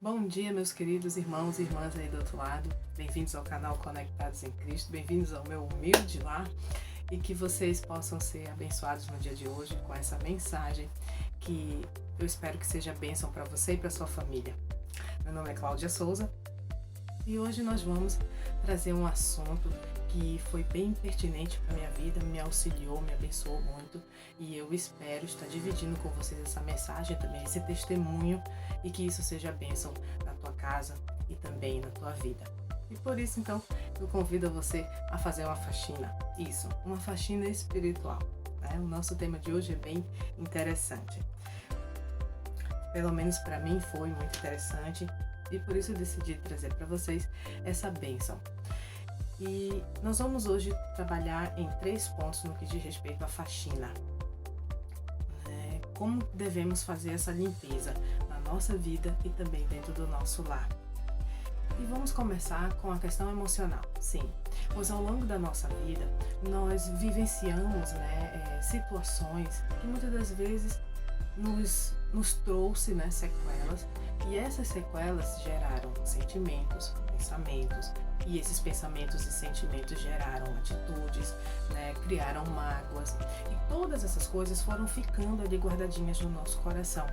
Bom dia, meus queridos irmãos e irmãs aí do outro lado. Bem-vindos ao canal Conectados em Cristo, bem-vindos ao meu humilde lar e que vocês possam ser abençoados no dia de hoje com essa mensagem que eu espero que seja bênção para você e para sua família. Meu nome é Cláudia Souza e hoje nós vamos trazer um assunto que foi bem pertinente para minha vida, me auxiliou, me abençoou muito e eu espero estar dividindo com vocês essa mensagem também, esse testemunho e que isso seja bênção na tua casa e também na tua vida. E por isso então eu convido você a fazer uma faxina, uma faxina espiritual. O nosso tema de hoje é bem interessante. Pelo menos para mim foi muito interessante e por isso eu decidi trazer para vocês essa bênção. E nós vamos hoje trabalhar em 3 pontos no que diz respeito à faxina. Como devemos fazer essa limpeza na nossa vida e também dentro do nosso lar. E vamos começar com a questão emocional. Sim, pois ao longo da nossa vida nós vivenciamos situações que muitas das vezes nos trouxe sequelas, e essas sequelas geraram sentimentos, pensamentos, e esses pensamentos e sentimentos geraram atitudes, criaram mágoas, e todas essas coisas foram ficando ali guardadinhas no nosso coração,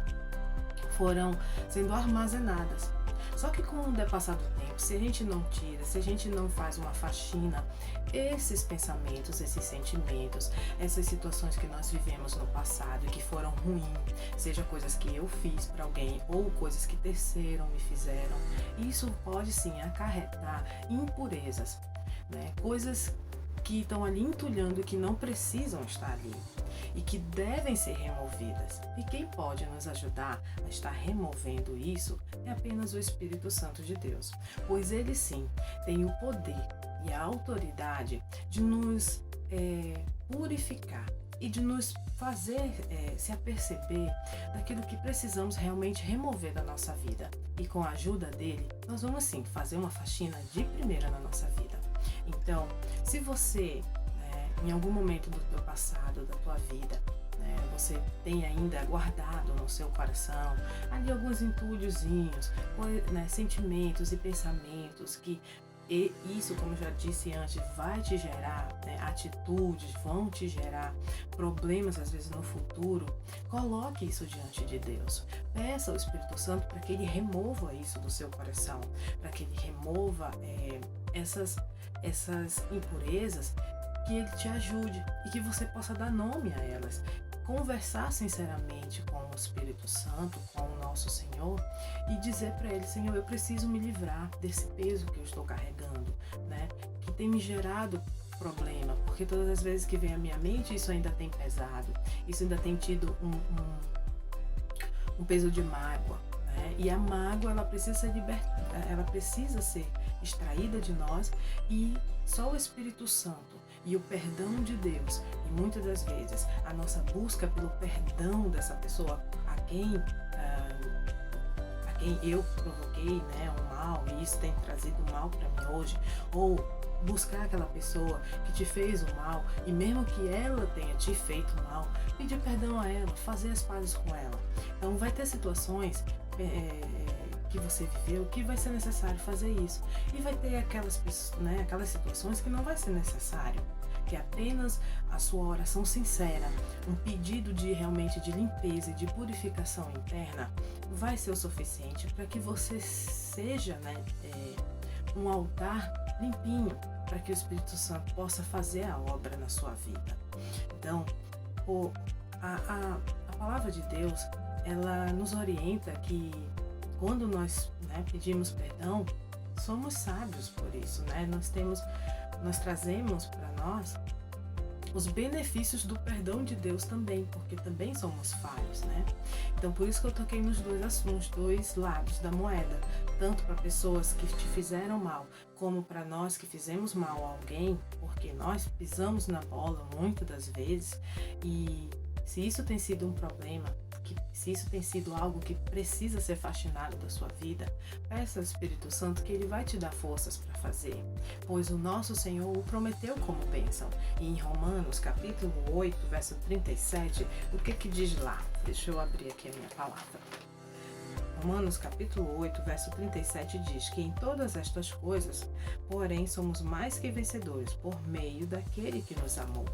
foram sendo armazenadas. Só que com o depassar do tempo, se a gente não tira, se a gente não faz uma faxina, esses pensamentos, esses sentimentos, essas situações que nós vivemos no passado e que foram ruins, seja coisas que eu fiz para alguém ou coisas que terceiro me fizeram, isso pode sim acarretar impurezas, coisas que estão ali entulhando e que não precisam estar ali e que devem ser removidas. E quem pode nos ajudar a estar removendo isso é apenas o Espírito Santo de Deus, pois ele sim tem o poder e a autoridade de nos purificar e de nos fazer se aperceber daquilo que precisamos realmente remover da nossa vida. E com a ajuda dele, nós vamos sim fazer uma faxina de primeira na nossa vida. Então, se você, em algum momento do teu passado, da tua vida, você tem ainda guardado no seu coração ali alguns entulhozinhos, sentimentos e pensamentos que isso, como eu já disse antes, vai te gerar atitudes, vão te gerar problemas às vezes no futuro. Coloque isso diante de Deus. Peça ao Espírito Santo para que ele remova isso do seu coração, para que ele remova essas impurezas, que ele te ajude e que você possa dar nome a elas. Conversar sinceramente com o Espírito Santo, com o nosso Senhor, e dizer para ele: Senhor, eu preciso me livrar desse peso que eu estou carregando, que tem me gerado problema, porque todas as vezes que vem à minha mente isso ainda tem pesado, isso ainda tem tido um peso de mágoa, e a mágoa ela precisa ser ela precisa ser extraída de nós, e só o Espírito Santo e o perdão de Deus, e muitas das vezes a nossa busca pelo perdão dessa pessoa a quem eu provoquei um mal, e isso tem trazido mal para mim hoje, ou buscar aquela pessoa que te fez o mal, e mesmo que ela tenha te feito mal, pedir perdão a ela, fazer as pazes com ela. Então vai ter situações que você viveu que vai ser necessário fazer isso, e vai ter aquelas situações que não vai ser necessário, que apenas a sua oração sincera, um pedido realmente de limpeza e de purificação interna vai ser o suficiente para que você seja um altar limpinho, para que o Espírito Santo possa fazer a obra na sua vida. Então, a palavra de Deus, ela nos orienta que quando nós pedimos perdão, somos sábios por isso, nós trazemos para nós os benefícios do perdão de Deus também, porque também somos falhos, Então por isso que eu toquei nos dois lados da moeda, tanto para pessoas que te fizeram mal, como para nós que fizemos mal a alguém, porque nós pisamos na bola muitas das vezes, e se isso tem sido um problema, se isso tem sido algo que precisa ser faxinado da sua vida, peça ao Espírito Santo que ele vai te dar forças para fazer, pois o nosso Senhor o prometeu como bênção. E em Romanos capítulo 8, verso 37, o que diz lá? Deixa eu abrir aqui a minha palavra. Romanos capítulo 8, verso 37 diz que em todas estas coisas, porém, somos mais que vencedores por meio daquele que nos amou.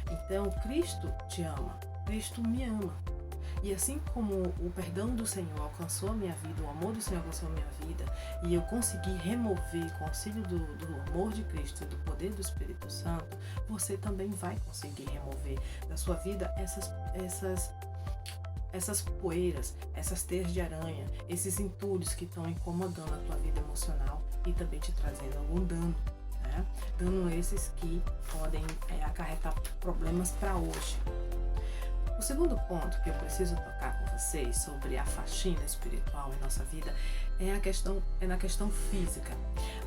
Então, Cristo te ama, Cristo me ama. E assim como o perdão do Senhor alcançou a minha vida, o amor do Senhor alcançou a minha vida, e eu consegui remover com o auxílio do amor de Cristo e do poder do Espírito Santo, você também vai conseguir remover da sua vida essas poeiras, essas teias de aranha, esses entulhos que estão incomodando a tua vida emocional e também te trazendo algum dano, né? Dano esses que podem acarretar problemas para hoje. O segundo ponto que eu preciso tocar com vocês sobre a faxina espiritual em nossa vida é na questão física.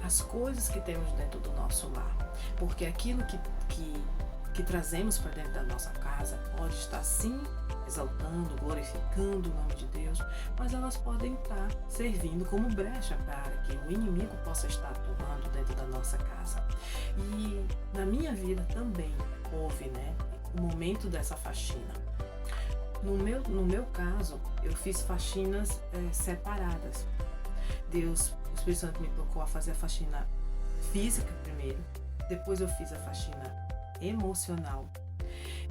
As coisas que temos dentro do nosso lar. Porque aquilo que trazemos para dentro da nossa casa pode estar sim exaltando, glorificando o nome de Deus, mas elas podem estar servindo como brecha para que o inimigo possa estar atuando dentro da nossa casa. E na minha vida também houve, o momento dessa faxina. No meu caso, eu fiz faxinas separadas. O Espírito Santo me tocou a fazer a faxina física primeiro, depois eu fiz a faxina emocional.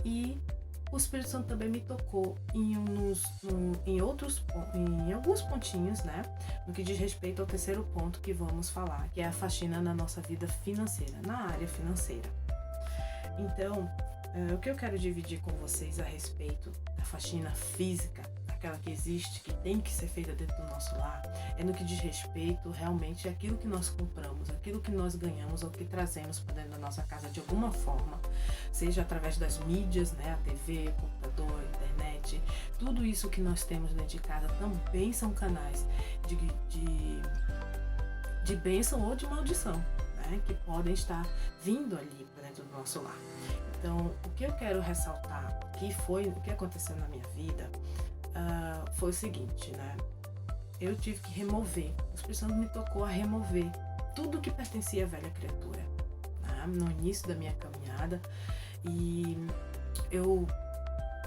E o Espírito Santo também me tocou em alguns pontinhos, no que diz respeito ao terceiro ponto que vamos falar, que é a faxina na nossa vida financeira, na área financeira. Então, o que eu quero dividir com vocês a respeito da faxina física, aquela que existe, que tem que ser feita dentro do nosso lar, é no que diz respeito realmente àquilo que nós compramos, aquilo que nós ganhamos ou que trazemos para dentro da nossa casa de alguma forma, seja através das mídias, a TV, o computador, a internet, tudo isso que nós temos dentro de casa também são canais de bênção ou de maldição, que podem estar vindo ali para dentro do nosso lar. Então, o que eu quero ressaltar, o que aconteceu na minha vida, foi o seguinte, eu tive que remover, o Espírito Santo me tocou a remover tudo que pertencia à velha criatura, no início da minha caminhada, e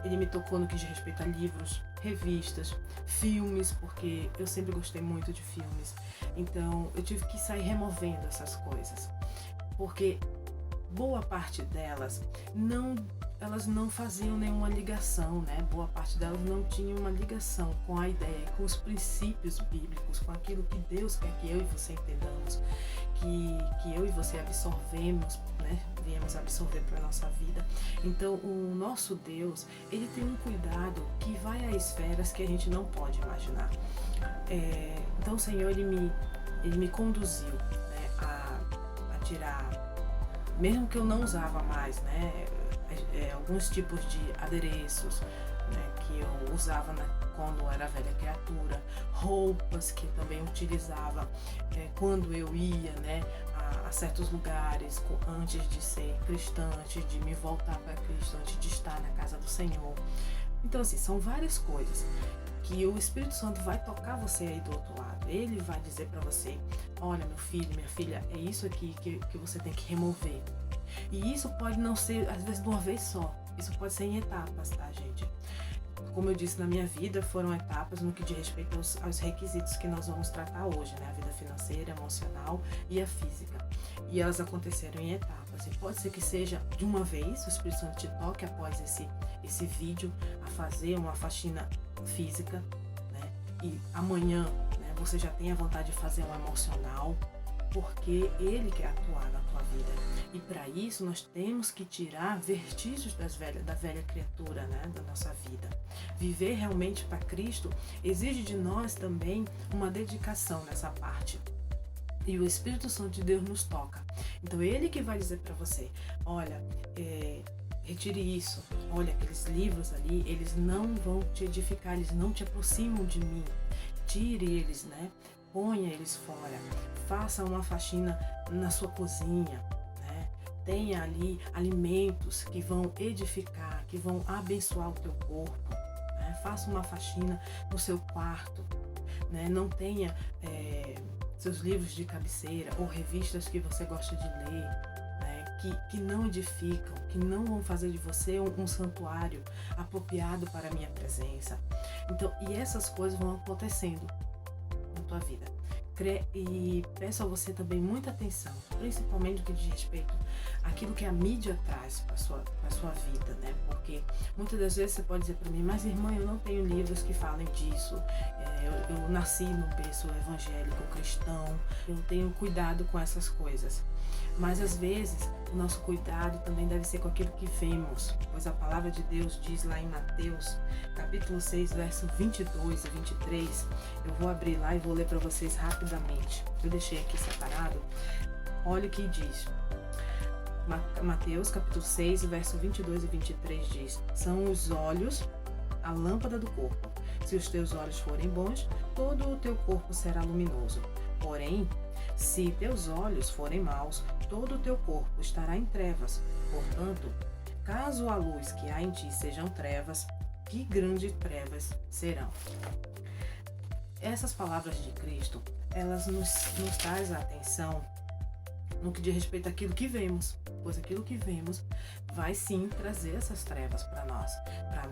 ele me tocou no que diz respeito a livros, revistas, filmes, porque eu sempre gostei muito de filmes, então eu tive que sair removendo essas coisas, porque boa parte delas elas não faziam nenhuma ligação, boa parte delas não tinha uma ligação com a ideia, com os princípios bíblicos, com aquilo que Deus quer que eu e você entendamos, que eu e você absorvemos, viemos absorver para a nossa vida. Então, o nosso Deus, ele tem um cuidado que vai a esferas que a gente não pode imaginar. Então, o Senhor, ele me conduziu, a tirar, mesmo que eu não usava mais, alguns tipos de adereços, que eu usava quando eu era velha criatura, roupas que também utilizava quando eu ia, a certos lugares, antes de ser cristã, antes de me voltar para Cristo, antes de estar na casa do Senhor. Então, assim, são várias coisas que o Espírito Santo vai tocar você aí do outro lado. Ele vai dizer para você: olha, meu filho, minha filha, é isso aqui que você tem que remover. E isso pode não ser, às vezes, de uma vez só. Isso pode ser em etapas, tá, gente? Como eu disse, na minha vida foram etapas no que diz respeito aos requisitos que nós vamos tratar hoje, a vida financeira, emocional e a física. E elas aconteceram em etapas. E pode ser que seja de uma vez, o Espírito Santo te toque após esse vídeo a fazer uma faxina física, e amanhã, você já tem a vontade de fazer um emocional, porque Ele quer atuar na tua vida. E para isso nós temos que tirar vestígios da velha criatura, da nossa vida. Viver realmente para Cristo exige de nós também uma dedicação nessa parte. E o Espírito Santo de Deus nos toca. Então Ele que vai dizer para você: olha, retire isso, olha, aqueles livros ali, eles não vão te edificar, eles não te aproximam de mim. Tire eles, ponha eles fora, faça uma faxina na sua cozinha, tenha ali alimentos que vão edificar, que vão abençoar o teu corpo, faça uma faxina no seu quarto, não tenha seus livros de cabeceira ou revistas que você gosta de ler, que não edificam, que não vão fazer de você um santuário apropriado para a minha presença. Então, e essas coisas vão acontecendo tua vida. E peço a você também muita atenção, principalmente no que diz respeito àquilo que a mídia traz para sua vida, né? Porque muitas das vezes você pode dizer para mim, mas irmã, eu não tenho livros que falem disso, eu nasci num berço evangélico, cristão, eu tenho cuidado com essas coisas. Mas às vezes o nosso cuidado também deve ser com aquilo que vemos, pois a palavra de Deus diz lá em Mateus, capítulo 6, verso 22 a 23, eu vou abrir lá e vou ler para vocês rapidamente. Eu deixei aqui separado. Olha o que diz. Mateus, capítulo 6, verso 22 e 23 diz: são os olhos a lâmpada do corpo. Se os teus olhos forem bons, todo o teu corpo será luminoso. Porém, se teus olhos forem maus, todo o teu corpo estará em trevas. Portanto, caso a luz que há em ti sejam trevas, que grandes trevas serão. Essas palavras de Cristo, elas nos trazem a atenção no que diz respeito àquilo que vemos, pois aquilo que vemos vai sim trazer essas trevas para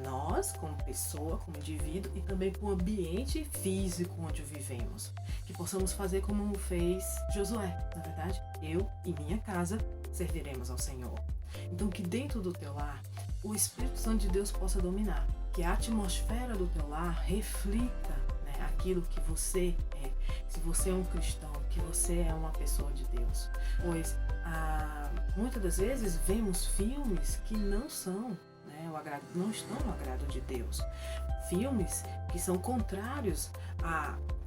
nós como pessoa, como indivíduo e também para o ambiente físico onde vivemos, que possamos fazer como fez Josué, na verdade, eu e minha casa serviremos ao Senhor. Então que dentro do teu lar o Espírito Santo de Deus possa dominar, que a atmosfera do teu lar reflita, né, aquilo que você é, se você é um cristão, que você é uma pessoa de Deus, pois muitas das vezes vemos filmes que não são, né, não estão no agrado de Deus, filmes que são contrários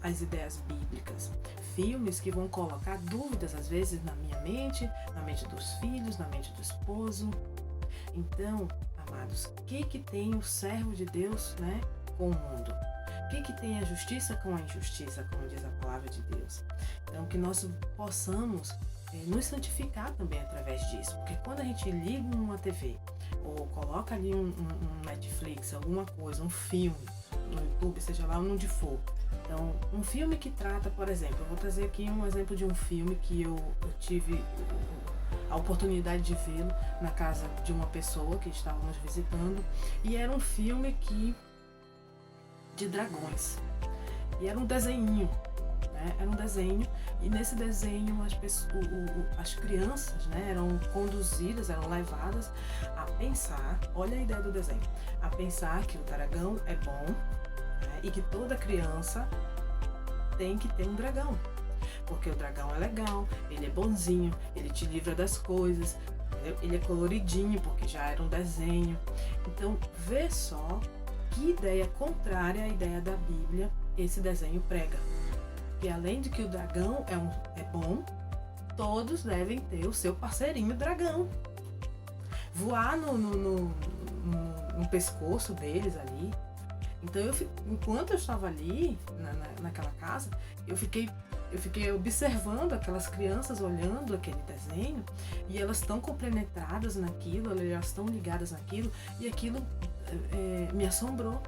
às ideias bíblicas, filmes que vão colocar dúvidas às vezes na minha mente, na mente dos filhos, na mente do esposo. Então, amados, o que tem o servo de Deus, né, com o mundo? O que tem a justiça com a injustiça, como diz a palavra de Deus? Então, que nós possamos nos santificar também através disso, porque quando a gente liga uma TV ou coloca ali um Netflix, alguma coisa, um filme no YouTube, seja lá onde for, então um filme que trata, por exemplo, eu vou trazer aqui um exemplo de um filme que eu tive a oportunidade de vê-lo na casa de uma pessoa que estávamos visitando, e era um filme de dragões, e era um desenho, né? Era um desenho, e nesse desenho as crianças, né, eram conduzidas, eram levadas a pensar, olha a ideia do desenho, a pensar que o dragão é bom, né, e que toda criança tem que ter um dragão, porque o dragão é legal, ele é bonzinho, ele te livra das coisas, ele é coloridinho, porque já era um desenho. Então, vê só que ideia contrária à ideia da Bíblia esse desenho prega. E além de que o dragão é bom, todos devem ter o seu parceirinho dragão. Voar no pescoço deles ali. Então, enquanto eu estava ali, naquela casa, eu fiquei observando aquelas crianças olhando aquele desenho, e elas estão compenetradas naquilo, elas estão ligadas naquilo, e aquilo me assombrou.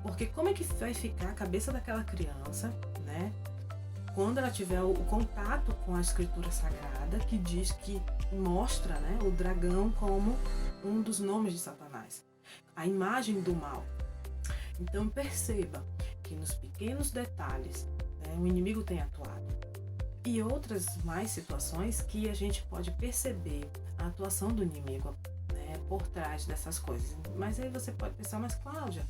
Porque como é que vai ficar a cabeça daquela criança, né, quando ela tiver o contato com a Escritura Sagrada, que diz, que mostra, né, o dragão como um dos nomes de Satanás, a imagem do mal. Então perceba que nos pequenos detalhes, né, o inimigo tem atuado. E outras mais situações que a gente pode perceber a atuação do inimigo, né, por trás dessas coisas. Mas aí você pode pensar, mas Cláudia,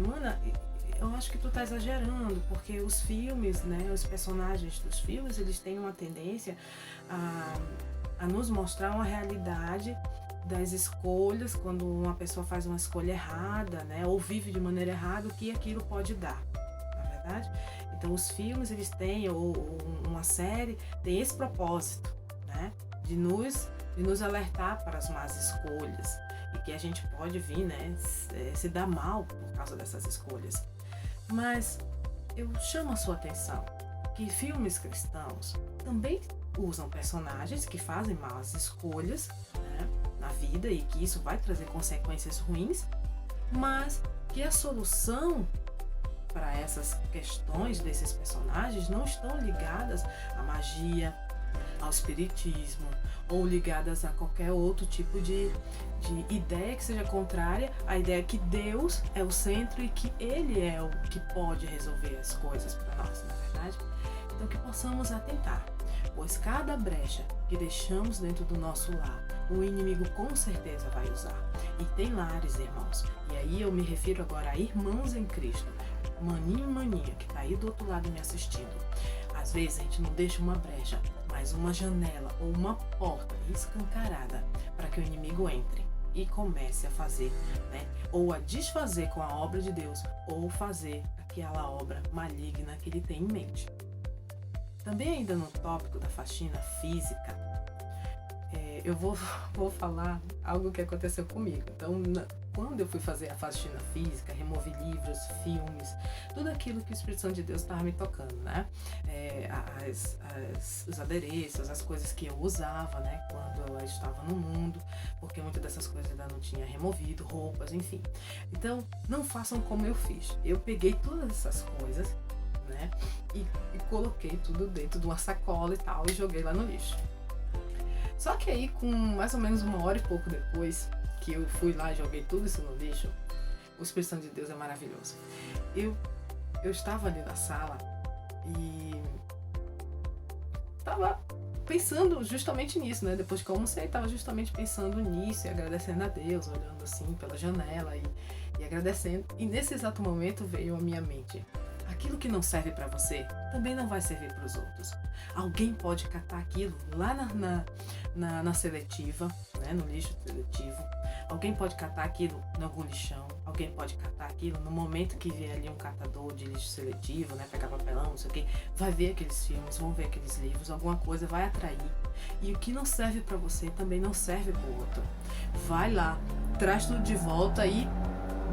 mana, eu acho que tu tá exagerando, porque os filmes, né, os personagens dos filmes, eles têm uma tendência a nos mostrar uma realidade das escolhas, quando uma pessoa faz uma escolha errada, né, ou vive de maneira errada, o que aquilo pode dar, na verdade? Então os filmes, eles têm, ou uma série, tem esse propósito, né, de nos alertar para as más escolhas, e que a gente pode vir, né, se dar mal por causa dessas escolhas. Mas eu chamo a sua atenção que filmes cristãos também usam personagens que fazem más escolhas, né, na vida, e que isso vai trazer consequências ruins, mas que a solução para essas questões desses personagens não estão ligadas à magia, ao espiritismo ou ligadas a qualquer outro tipo de ideia que seja contrária à ideia que Deus é o centro e que Ele é o que pode resolver as coisas para nós, na verdade. Então que possamos atentar, pois cada brecha que deixamos dentro do nosso lar, o inimigo com certeza vai usar. E tem lares, irmãos, e aí eu me refiro agora a irmãos em Cristo, maninho e maninha que está aí do outro lado me assistindo. Às vezes a gente não deixa uma brecha, mas uma janela ou uma porta escancarada para que o inimigo entre e comece a fazer, né? Ou a desfazer com a obra de Deus, ou fazer aquela obra maligna que ele tem em mente. Também ainda no tópico da faxina física, eu vou falar algo que aconteceu comigo. Então, quando eu fui fazer a faxina física, removi livros, filmes, tudo aquilo que o Espírito Santo de Deus estava me tocando, né? Os adereços, as coisas que eu usava, né? Quando eu estava no mundo, porque muitas dessas coisas ainda não tinha removido, roupas, enfim. Então, não façam como eu fiz. Eu peguei todas essas coisas, né? E coloquei tudo dentro de uma sacola e tal, e joguei lá no lixo. Só que aí, com mais ou menos 1 hora e pouco depois que eu fui lá e joguei tudo isso no lixo, o Espírito Santo de Deus é maravilhoso. Eu estava ali na sala e estava pensando justamente nisso, né? Depois que eu almocei, estava justamente pensando nisso e agradecendo a Deus, olhando assim pela janela e agradecendo. E nesse exato momento veio à minha mente: aquilo que não serve para você também não vai servir para os outros. Alguém pode catar aquilo lá na seletiva, né, no lixo seletivo. Alguém pode catar aquilo em algum lixão. Alguém pode catar aquilo no momento que vier ali um catador de lixo seletivo, né, pegar papelão, não sei o que. Vai ver aqueles filmes, vão ver aqueles livros, alguma coisa vai atrair. E o que não serve para você também não serve para o outro. Vai lá, traz tudo de volta e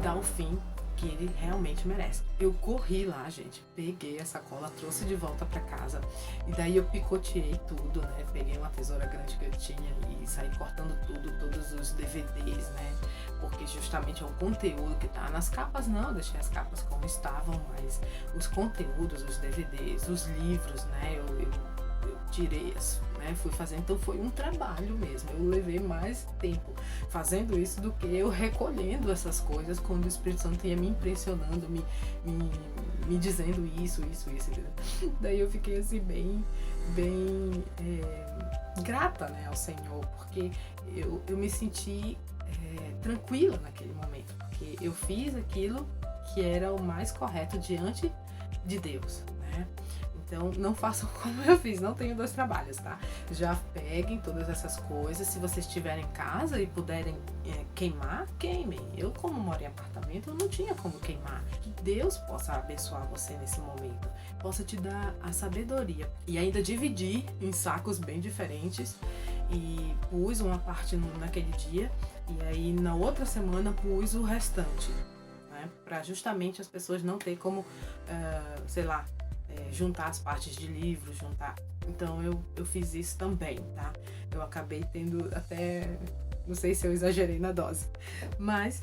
dá o fim que ele realmente merece. Eu corri lá, gente, peguei a sacola, trouxe de volta para casa e daí eu picoteei tudo, né? Peguei uma tesoura grande que eu tinha e saí cortando tudo, todos os DVDs, né? Porque justamente é o conteúdo que tá nas capas, não, eu deixei as capas como estavam, mas os conteúdos, os DVDs, os livros, né? Eu tirei isso, né? Fui fazendo, então foi um trabalho mesmo. Eu levei mais tempo fazendo isso do que eu recolhendo essas coisas quando o Espírito Santo ia me impressionando, me dizendo isso, entendeu? Daí eu fiquei assim bem grata, né, ao Senhor, porque eu me senti tranquila naquele momento, porque eu fiz aquilo que era o mais correto diante de Deus, né? Então, não façam como eu fiz, não tenho 2 trabalhos, tá? Já peguem todas essas coisas, se vocês estiverem em casa e puderem queimar, queimem. Eu, como moro em apartamento, eu não tinha como queimar. Que Deus possa abençoar você nesse momento, possa te dar a sabedoria. E ainda dividir em sacos bem diferentes e pus uma parte naquele dia e aí na outra semana pus o restante, né? Para justamente as pessoas não terem como, juntar as partes de livros, juntar. Então eu fiz isso também, tá? Eu acabei tendo até, não sei se eu exagerei na dose, mas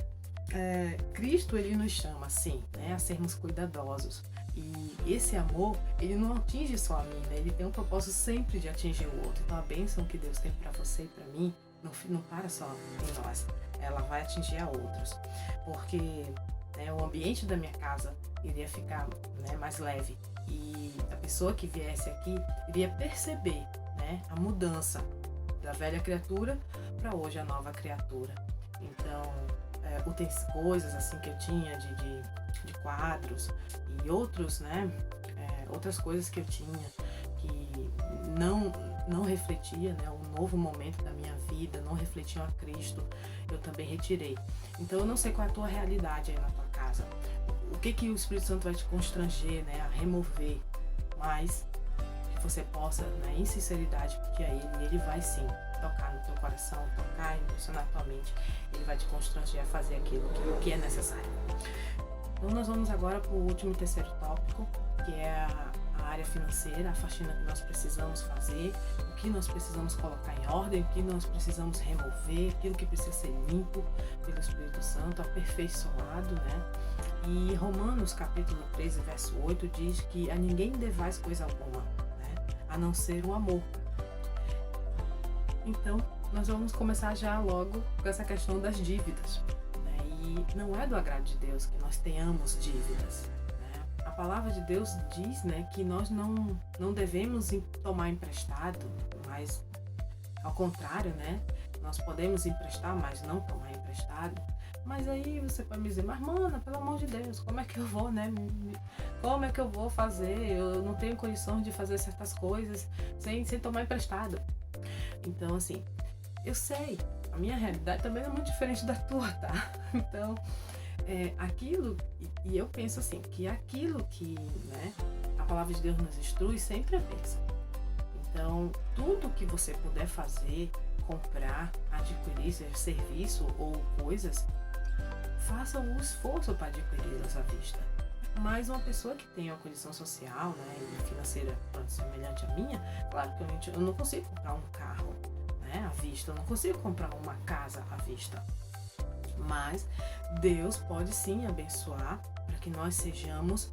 Cristo, ele nos chama, sim, né, a sermos cuidadosos. E esse amor, ele não atinge só a mim, né? Ele tem um propósito sempre de atingir o outro. Então a bênção que Deus tem para você e para mim não para só em nós, ela vai atingir a outros, porque o ambiente da minha casa iria ficar, né, mais leve. E a pessoa que viesse aqui iria perceber, né, a mudança da velha criatura para hoje a nova criatura. Então, coisas assim que eu tinha de quadros e outros, né, outras coisas que eu tinha que não refletia, né, o novo momento da minha vida, não refletiam a Cristo, eu também retirei. Então, eu não sei qual é a tua realidade aí na tua casa. O que o Espírito Santo vai te constranger, né, a remover, mas que você possa, né, em sinceridade, porque ele vai sim tocar no teu coração, tocar e impulsionar a tua mente. Ele vai te constranger a fazer aquilo que é necessário. Então nós vamos agora para o último e terceiro tópico, que é a área financeira, a faxina que nós precisamos fazer, o que nós precisamos colocar em ordem, o que nós precisamos remover, aquilo que precisa ser limpo pelo Espírito Santo, aperfeiçoado, né? E Romanos capítulo 13, verso 8 diz que a ninguém devais coisa alguma, né? A não ser o amor. Então, nós vamos começar já logo com essa questão das dívidas, né? E não é do agrado de Deus que nós tenhamos dívidas, né? A palavra de Deus diz, né, que nós não devemos tomar emprestado, mas ao contrário, né? Nós podemos emprestar, mas não tomar emprestado. Mas aí você pode me dizer, mas mana, pelo amor de Deus, como é que eu vou, né? Como é que eu vou fazer? Eu não tenho condições de fazer certas coisas sem tomar emprestado. Então, assim, eu sei, a minha realidade também é muito diferente da tua, tá? Então, aquilo, e eu penso assim, que aquilo que, né, a palavra de Deus nos instrui sempre é bênção. Então, tudo que você puder fazer, comprar, adquirir, seja serviço ou coisas, faça um esforço para adquiri-las à vista. Mas uma pessoa que tem uma condição social, né, e financeira semelhante à minha, claro que eu não consigo comprar um carro, né, à vista, eu não consigo comprar uma casa à vista. Mas Deus pode sim abençoar para que nós sejamos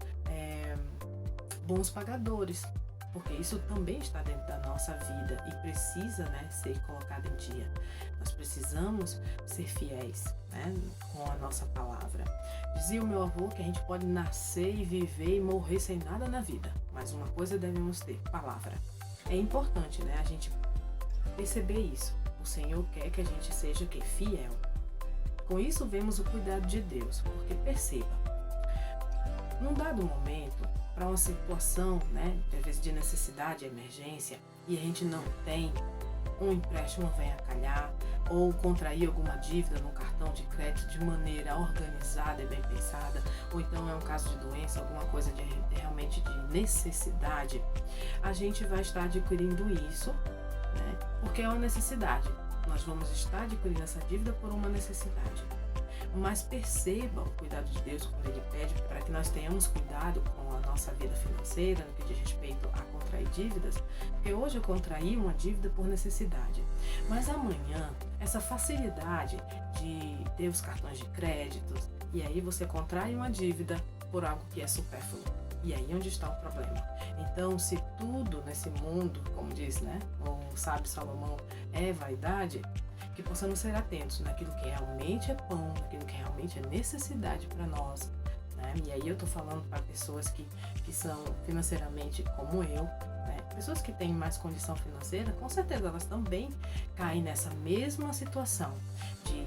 bons pagadores, porque isso também está dentro da nossa vida e precisa, né, ser colocado em dia. Nós precisamos ser fiéis, né, com a nossa palavra. Dizia o meu avô que a gente pode nascer e viver e morrer sem nada na vida, mas uma coisa devemos ter, palavra. É importante, né, a gente perceber isso. O Senhor quer que a gente seja fiel. Com isso vemos o cuidado de Deus, porque perceba, num dado momento, para uma situação, né, às vezes de necessidade, emergência, e a gente não tem, um empréstimo vem a calhar, ou contrair alguma dívida no cartão de crédito de maneira organizada e bem pensada, ou então é um caso de doença, alguma coisa realmente de necessidade, a gente vai estar adquirindo isso, né, porque é uma necessidade. Nós vamos estar adquirindo essa dívida por uma necessidade. Mas perceba o cuidado de Deus quando Ele pede para que nós tenhamos cuidado com a nossa vida financeira, no que diz respeito a contrair dívidas, porque hoje eu contraí uma dívida por necessidade. Mas amanhã, essa facilidade de ter os cartões de créditos, e aí você contrai uma dívida por algo que é supérfluo. E aí onde está o problema? Então, se tudo nesse mundo, como diz, né, o sábio Salomão, é vaidade, que possamos ser atentos naquilo que realmente é pão, naquilo que realmente é necessidade para nós, né? E aí eu estou falando para pessoas que são financeiramente como eu, né? Pessoas que têm mais condição financeira, com certeza elas também caem nessa mesma situação de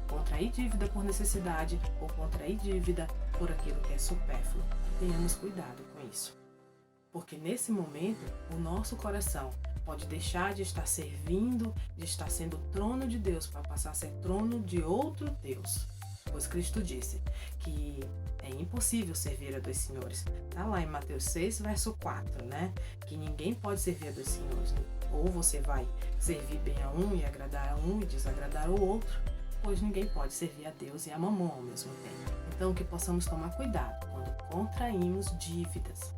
contrair dívida por necessidade ou contrair dívida por aquilo que é supérfluo. Tenhamos cuidado com isso, porque nesse momento o nosso coração pode deixar de estar servindo, de estar sendo trono de Deus para passar a ser trono de outro Deus. Pois Cristo disse que é impossível servir a dois senhores. Está lá em Mateus 6, verso 4, né? Que ninguém pode servir a dois senhores. Ou você vai servir bem a um e agradar a um e desagradar o outro, pois ninguém pode servir a Deus e a Mamon ao mesmo tempo. Então que possamos tomar cuidado quando contraímos dívidas.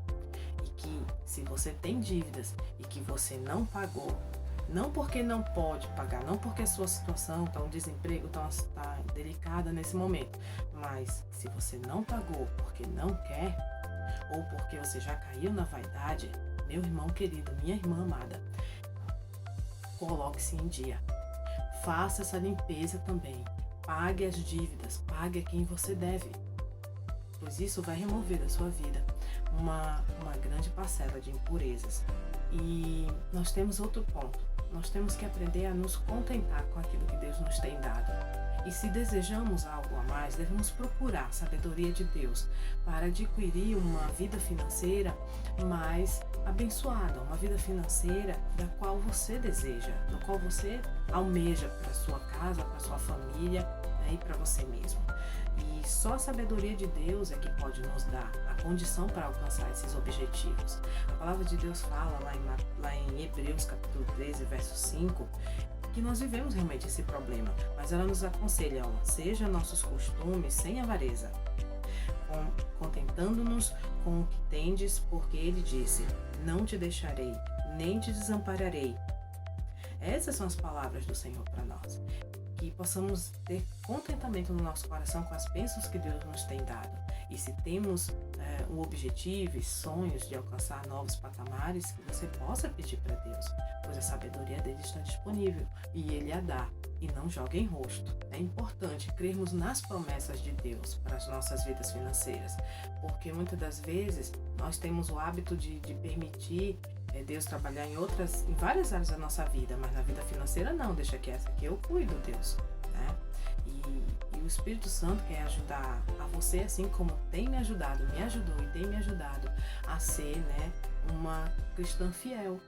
Que se você tem dívidas e que você não pagou, não porque não pode pagar, não porque a sua situação está um desemprego, está delicada nesse momento, mas se você não pagou porque não quer, ou porque você já caiu na vaidade, meu irmão querido, minha irmã amada, coloque-se em dia. Faça essa limpeza também. Pague as dívidas, pague a quem você deve, pois isso vai remover da sua vida uma grande parcela de impurezas. E nós temos outro ponto. Nós temos que aprender a nos contentar com aquilo que Deus nos tem dado. E se desejamos algo a mais, devemos procurar a sabedoria de Deus para adquirir uma vida financeira mais abençoada, uma vida financeira da qual você deseja, do qual você almeja para a sua casa, para a sua família, né, e para você mesmo. E só a sabedoria de Deus é que pode nos dar a condição para alcançar esses objetivos. A palavra de Deus fala lá em Hebreus capítulo 13, verso 5, que nós vivemos realmente esse problema, mas ela nos aconselha, seja nossos costumes sem avareza, contentando-nos com o que tendes, porque ele disse, não te deixarei, nem te desampararei. Essas são as palavras do Senhor para nós. Que possamos ter contentamento no nosso coração com as bênçãos que Deus nos tem dado E se temos um objetivo e sonhos de alcançar novos patamares, que você possa pedir para Deus, pois a sabedoria dele está disponível e ele a dá. E não joga em rosto. É importante crermos nas promessas de Deus para as nossas vidas financeiras, porque muitas das vezes nós temos o hábito de permitir Deus trabalhar em várias áreas da nossa vida, mas na vida financeira não, deixa que essa aqui eu cuido, Deus, né? E o Espírito Santo quer ajudar a você, assim como tem me ajudado, me ajudou e tem me ajudado a ser, né, uma cristã fiel,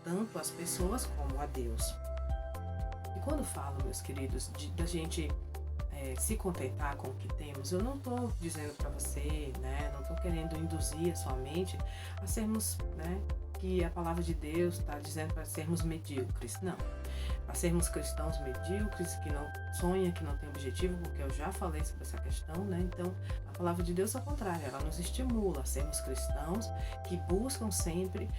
tanto às pessoas como a Deus. E quando falo, meus queridos, da gente se contentar com o que temos, eu não estou dizendo para você, né, não estou querendo induzir a sua mente a sermos, né, que a palavra de Deus está dizendo para sermos medíocres, não. Para sermos cristãos medíocres, que não sonham, que não tem objetivo, porque eu já falei sobre essa questão, né? Então, a palavra de Deus, ao contrário, ela nos estimula a sermos cristãos que buscam sempre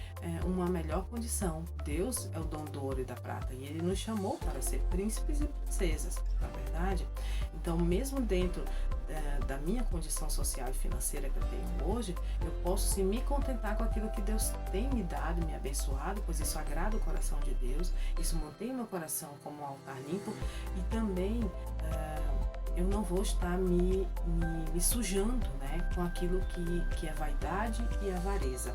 uma melhor condição. Deus é o dono do ouro e da prata e Ele nos chamou para ser príncipes e princesas, na verdade. Então, mesmo dentro da minha condição social e financeira que eu tenho hoje, eu posso sim me contentar com aquilo que Deus tem me dado, me abençoado, pois isso agrada o coração de Deus, isso mantém meu coração como um altar limpo e também eu não vou estar me sujando, né, com aquilo que é vaidade e avareza.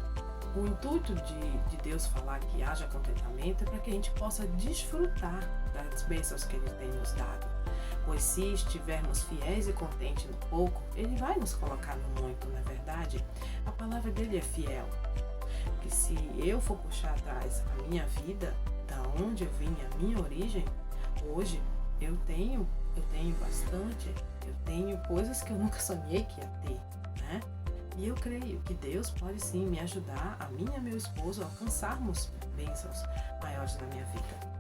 O intuito de Deus falar que haja contentamento é para que a gente possa desfrutar das bênçãos que Ele tem nos dado. Pois se estivermos fiéis e contentes no pouco, Ele vai nos colocar no muito, não é verdade? A palavra dele é fiel. Que se eu for puxar atrás a minha vida, da onde eu vim, a minha origem, hoje eu tenho bastante, eu tenho coisas que eu nunca sonhei que ia ter, né? E eu creio que Deus pode sim me ajudar, a mim e a meu esposo, a alcançarmos bênçãos maiores na minha vida.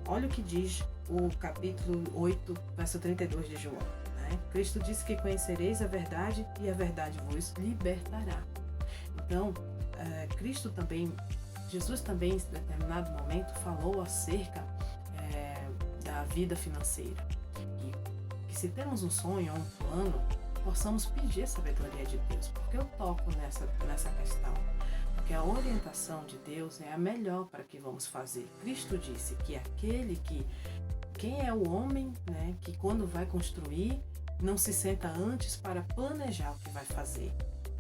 Olha o que diz o capítulo 8, verso 32 de João. Né? Cristo disse que conhecereis a verdade e a verdade vos libertará. Então, Jesus também, em determinado momento, falou acerca da vida financeira. Que se temos um sonho ou um plano, possamos pedir a sabedoria de Deus. Porque eu toco nessa questão. Porque a orientação de Deus é a melhor para que vamos fazer. Cristo disse que quem é o homem, né, que quando vai construir, não se senta antes para planejar o que vai fazer.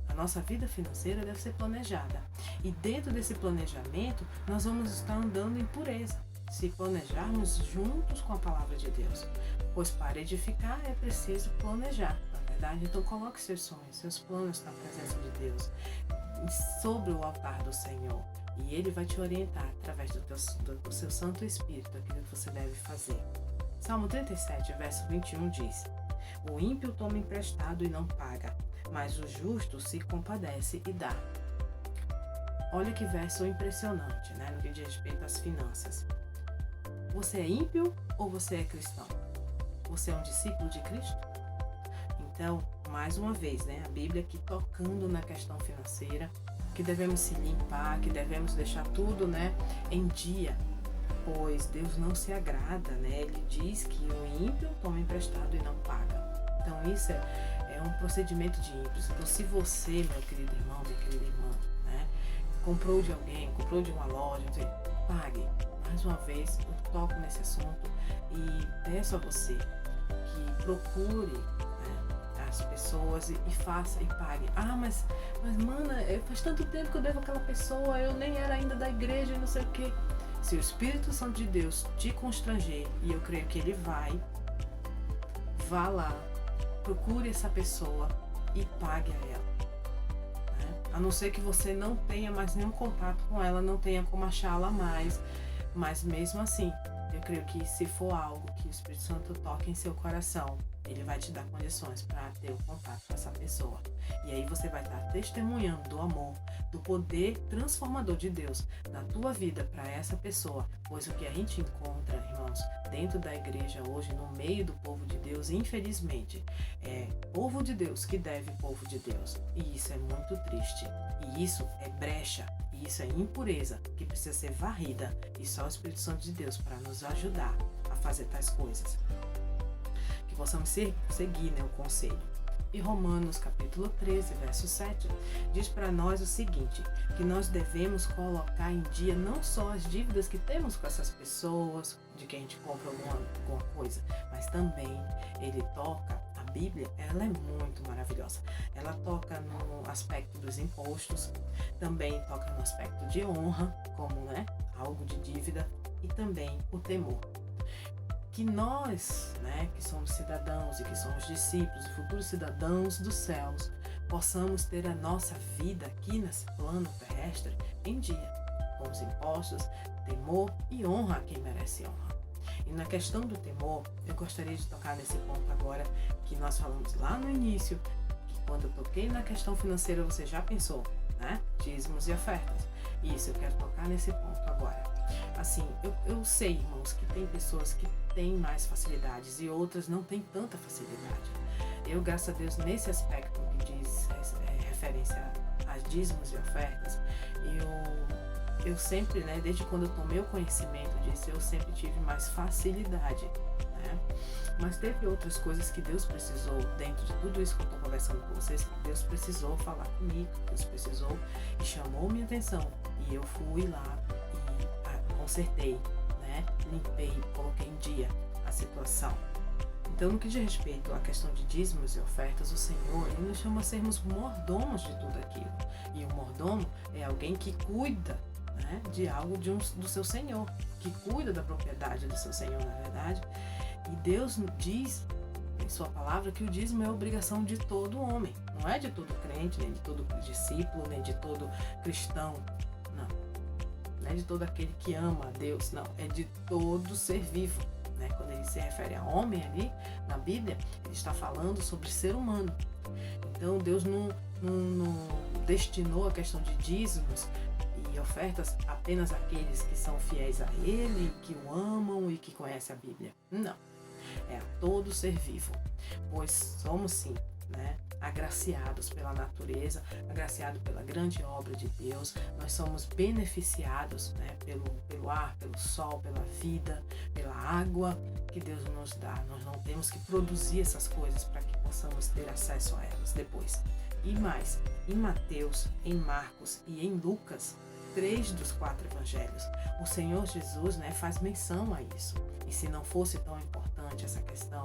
A nossa vida financeira deve ser planejada. E dentro desse planejamento, nós vamos estar andando em pureza, se planejarmos juntos com a palavra de Deus. Pois para edificar é preciso planejar, na verdade. Então coloque seus sonhos, seus planos na presença de Deus, sobre o altar do Senhor, e Ele vai te orientar através do seu Santo Espírito aquilo que você deve fazer. Salmo 37, verso 21 diz: o ímpio toma emprestado e não paga, mas o justo se compadece e dá. Olha que verso impressionante, né, no que diz respeito às finanças. Você é ímpio ou você é cristão? Você é um discípulo de Cristo? Então, mais uma vez, né, a Bíblia aqui tocando na questão financeira, que devemos se limpar, que devemos deixar tudo, né, em dia, pois Deus não se agrada, né? Ele diz que o ímpio toma emprestado e não paga. Então isso é um procedimento de ímpios. Então se você, meu querido irmão, minha querida irmã, né, comprou de alguém, comprou de uma loja, pague. Mais uma vez, eu toco nesse assunto e peço a você que procure as pessoas e faça e pague. Mas mana, faz tanto tempo que eu devo àquela pessoa, eu nem era ainda da igreja e não sei o que. Se o Espírito Santo de Deus te constranger, e eu creio que Ele vá lá, procure essa pessoa e pague a ela. Né? A não ser que você não tenha mais nenhum contato com ela, não tenha como achá-la mais, mas mesmo assim, eu creio que se for algo que o Espírito Santo toque em seu coração, Ele vai te dar condições para ter o contato com essa pessoa. E aí você vai estar testemunhando do amor, do poder transformador de Deus na tua vida para essa pessoa. Pois o que a gente encontra, irmãos, dentro da igreja hoje, no meio do povo de Deus, infelizmente, é povo de Deus que deve povo de Deus. E isso é muito triste. E isso é brecha. E isso é impureza que precisa ser varrida. E só o Espírito Santo de Deus para nos ajudar a fazer tais coisas. Possamos seguir, né, o conselho. E Romanos capítulo 13, verso 7, diz para nós o seguinte, que nós devemos colocar em dia não só as dívidas que temos com essas pessoas, de quem a gente compra alguma coisa, mas também ele toca, a Bíblia, ela é muito maravilhosa. Ela toca no aspecto dos impostos, também toca no aspecto de honra, como algo de dívida, e também o temor. Que nós, que somos cidadãos e que somos discípulos e futuros cidadãos dos céus, possamos ter a nossa vida aqui nesse plano terrestre em dia, com os impostos, temor e honra a quem merece honra. E na questão do temor, eu gostaria de tocar nesse ponto agora, que nós falamos lá no início, que quando eu toquei na questão financeira, você já pensou, dízimos e ofertas. Isso, eu quero tocar nesse ponto agora. Assim, eu sei, irmãos, que tem pessoas que têm mais facilidades e outras não têm tanta facilidade. Eu, graças a Deus, nesse aspecto que diz referência a dízimos e ofertas, eu sempre, desde quando eu tomei o conhecimento disso, eu sempre tive mais facilidade, Mas teve outras coisas que Deus precisou, dentro de tudo isso que eu estou conversando com vocês, que Deus precisou falar comigo, Deus precisou e chamou minha atenção. E eu fui lá e consertei, limpei, coloquei em dia a situação. Então, no que diz respeito à questão de dízimos e ofertas, o Senhor, Ele nos chama a sermos mordomos de tudo aquilo. E o mordomo é alguém que cuida de algo do seu Senhor, que cuida da propriedade do seu Senhor, na verdade. E Deus diz em sua palavra que o dízimo é obrigação de todo homem. Não é de todo crente, nem de todo discípulo, nem de todo cristão. Não é de todo aquele que ama a Deus, não. É de todo ser vivo. Quando ele se refere a homem ali, na Bíblia, ele está falando sobre ser humano. Então, Deus não destinou a questão de dízimos e ofertas apenas àqueles que são fiéis a Ele, que o amam e que conhecem a Bíblia. Não. É a todo ser vivo. Pois somos, sim, agraciados pela natureza, agraciados pela grande obra de Deus. Nós somos beneficiados pelo ar, pelo sol, pela vida, pela água que Deus nos dá. Nós não temos que produzir essas coisas para que possamos ter acesso a elas depois. E mais, em Mateus, em Marcos e em Lucas, 3 dos 4 evangelhos, o Senhor Jesus faz menção a isso. E se não fosse tão importante essa questão,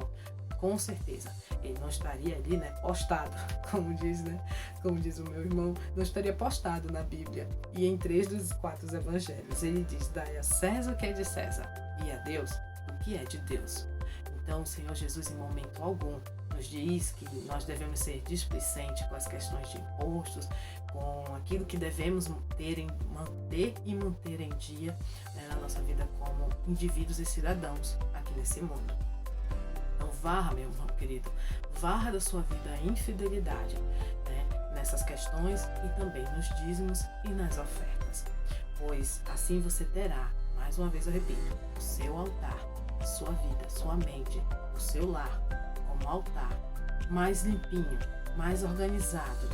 com certeza, ele não estaria ali, postado, como diz o meu irmão, não estaria postado na Bíblia. E em 3 dos 4 evangelhos, ele diz, dai a César o que é de César, e a Deus o que é de Deus. Então, o Senhor Jesus, em momento algum, nos diz que nós devemos ser displicentes com as questões de impostos, com aquilo que devemos manter e manter em dia na nossa vida como indivíduos e cidadãos aqui nesse mundo. Então, varra, meu irmão querido, varra da sua vida a infidelidade nessas questões e também nos dízimos e nas ofertas. Pois assim você terá, mais uma vez eu repito, o seu altar, a sua vida, sua mente, o seu lar como altar mais limpinho, mais organizado,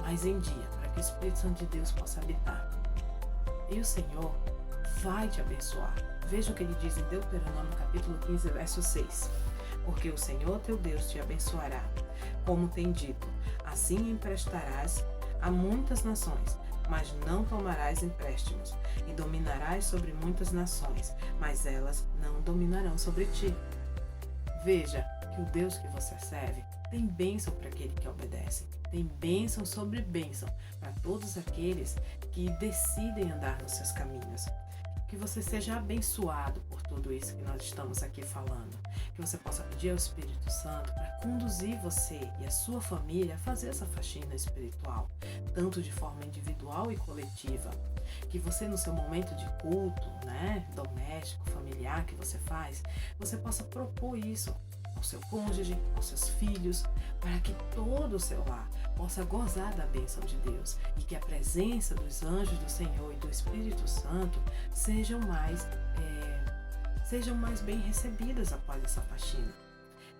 mais em dia, para que o Espírito Santo de Deus possa habitar. E o Senhor vai te abençoar. Veja o que ele diz em Deuteronômio capítulo 15, verso 6. Porque o Senhor teu Deus te abençoará, como tem dito, assim emprestarás a muitas nações, mas não tomarás empréstimos, e dominarás sobre muitas nações, mas elas não dominarão sobre ti. Veja que o Deus que você serve tem bênção para aquele que obedece, tem bênção sobre bênção para todos aqueles que decidem andar nos seus caminhos. Que você seja abençoado por tudo isso que nós estamos aqui falando. Que você possa pedir ao Espírito Santo para conduzir você e a sua família a fazer essa faxina espiritual, tanto de forma individual e coletiva. Que você, no seu momento de culto, doméstico, familiar que você faz, você possa propor isso ao seu cônjuge, aos seus filhos, para que todo o seu lar possa gozar da bênção de Deus e que a presença dos anjos do Senhor e do Espírito Santo sejam mais bem recebidas após essa faxina.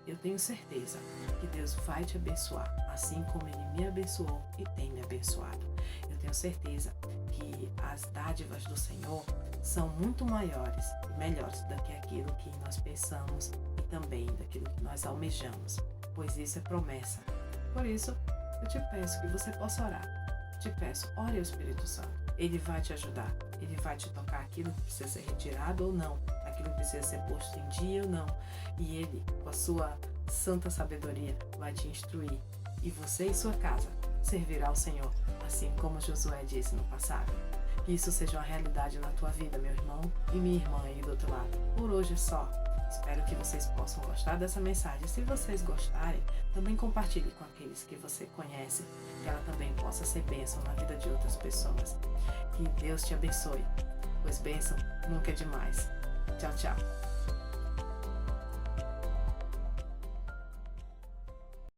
Eu tenho certeza que Deus vai te abençoar, assim como Ele me abençoou e tem me abençoado. Eu tenho certeza que as dádivas do Senhor são muito maiores e melhores do que aquilo que nós pensamos e também daquilo que nós almejamos, pois isso é promessa Por isso, eu te peço que você possa orar. Te peço, ore ao Espírito Santo. Ele vai te ajudar. Ele vai te tocar aquilo que precisa ser retirado ou não. Aquilo que precisa ser posto em dia ou não. E Ele, com a sua santa sabedoria, vai te instruir. E você e sua casa servirá ao Senhor, assim como Josué disse no passado. Que isso seja uma realidade na tua vida, meu irmão e minha irmã aí do outro lado. Por hoje é só. Espero que vocês possam gostar dessa mensagem. Se vocês gostarem, também compartilhe com aqueles que você conhece, que ela também possa ser bênção na vida de outras pessoas. Que Deus te abençoe, pois bênção nunca é demais. Tchau, tchau.